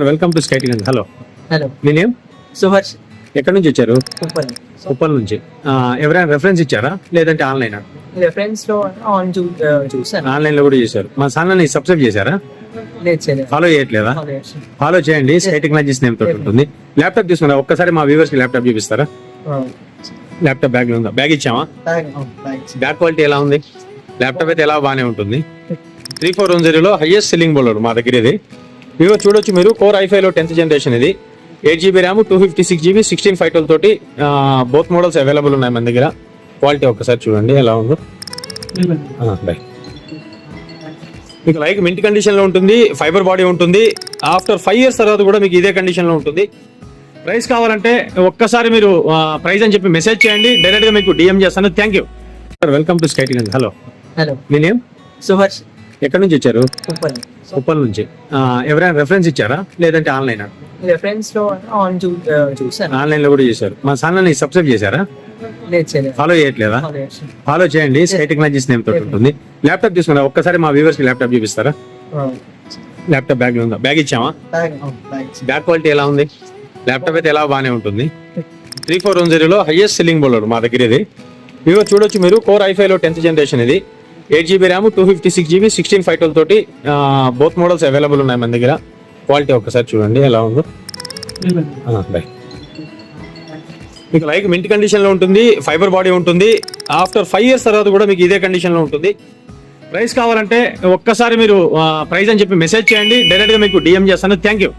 Welcome to స్కైటింగ్ అండి. Hello, hello, మీ name? Suharsh. ఎక్కడి నుంచి వచ్చారు? ఉప్పల్. ఉప్పల్ నుంచి. ఎవరైనా రెఫరెన్స్ ఇచ్చారా లేదంటే ఆన్లైన్? రెఫరెన్స్ లో ఆన్ చూసాను. ఆన్లైన్ లో కూడా చేశారు. మా ఛానల్ ని సబ్స్క్రైబ్ చేశారా? లేదు చేయలేదు. ఫాలో చేయట్లేదా? ఫాలో చేయండి. స్కైటింగ్ మ్యాజిక్స్ నేమ్ తోటి ఉంటుంది. ల్యాప్టాప్ తీసుకున్నా ఒక్కసారి మా వ్యూవర్స్ కి ల్యాప్టాప్ చూపిస్తారా? ల్యాప్టాప్ బ్యాగ్ లో ఉందా? బ్యాగ్ ఇచ్చామా? బ్యాగ్ క్వాలిటీ ఎలా ఉంది? ల్యాప్టాప్ అయితే ఎలా బాగానే ఉంటుంది. 3410 హైయెస్ట్ సెల్లింగ్ బోలర్ మా దగ్గర ఇది. ఇవో చూడొచ్చు మీరు. కోర్ i5 లో 10th జనరేషన్ ఇది. 8GB ర్యామ్, 256GB 16 తోటి బోత్ మోడల్స్ అవైలబుల్ ఉన్నాయి మన దగ్గర. క్వాలిటీ ఒక్కసారి చూడండి ఎలా ఉందో. బై. మీకు లైక్ మింట్ కండిషన్ లో ఉంటుంది, ఫైబర్ బాడీ ఉంటుంది. ఆఫ్టర్ 5 years తర్వాత కూడా మీకు ఇదే కండిషన్ లో ఉంటుంది. ప్రైస్ కావాలంటే ఒక్కసారి మీరు ప్రైస్ అని చెప్పి మెసేజ్ చేయండి, డైరెక్ట్ గా మీకు డిఎం చేస్తాను. Thank you. వెల్కమ్ టు స్కైటింగ్ అండి. హలో, హలో, మీ నేమ్? సుహర్ష్. ఎక్కడి నుంచి వచ్చారు? ఉప్పల్. ఉప్పల్ నుంచి. ఎవరైనా రెఫరెన్స్ ఇచ్చారా లేదంటే ఆన్లైన్? రెఫరెన్స్ లో ఆన్ చూసాను. ఆన్లైన్ లో కూడా చేశారు. మా ఛానల్ ని సబ్స్క్రైబ్ చేశారా? లేదు చేయలేదు. ఫాలో చేయట్లేదా? ఫాలో చేయండి. స్కైటింగ్ మ్యాజిక్స్ నేమ్ తోటి ఉంటుంది. ల్యాప్టాప్ తీసుకున్నా ఒక్కసారి మా వ్యూవర్స్ కి ల్యాప్టాప్ చూపిస్తారా? ల్యాప్టాప్ బ్యాగ్ లో ఉందా? బ్యాగ్ ఇచ్చామా? బ్యాగ్ క్వాలిటీ ఎలా ఉంది? ల్యాప్టాప్ అయితే ఎలా బాగానే ఉంటుంది. 3410 హైయెస్ట్ సెల్లింగ్ బోలర్ మా దగ్గర ఇది. ఇవో చూడొచ్చు మీరు. కోర్ i5 లో 10th జనరేషన్ ఇది. 8GB ర్యామ్, 256GB 16 తోటి బోత్ మోడల్స్ అవైలబుల్ ఉన్నాయి మన దగ్గర. క్వాలిటీ ఒక్కసారి చూడండి ఎలా ఉందో. బై. మీకు లైక్ మింట్ కండిషన్ లో ఉంటుంది, ఫైబర్ బాడీ ఉంటుంది. ఆఫ్టర్ 5 years తర్వాత కూడా మీకు ఇదే కండిషన్ లో ఉంటుంది. ప్రైస్ కావాలంటే ఒక్కసారి మీరు ప్రైస్ అని చెప్పి మెసేజ్ చేయండి, డైరెక్ట్ గా మీకు డిఎం చేస్తాను. Thank you.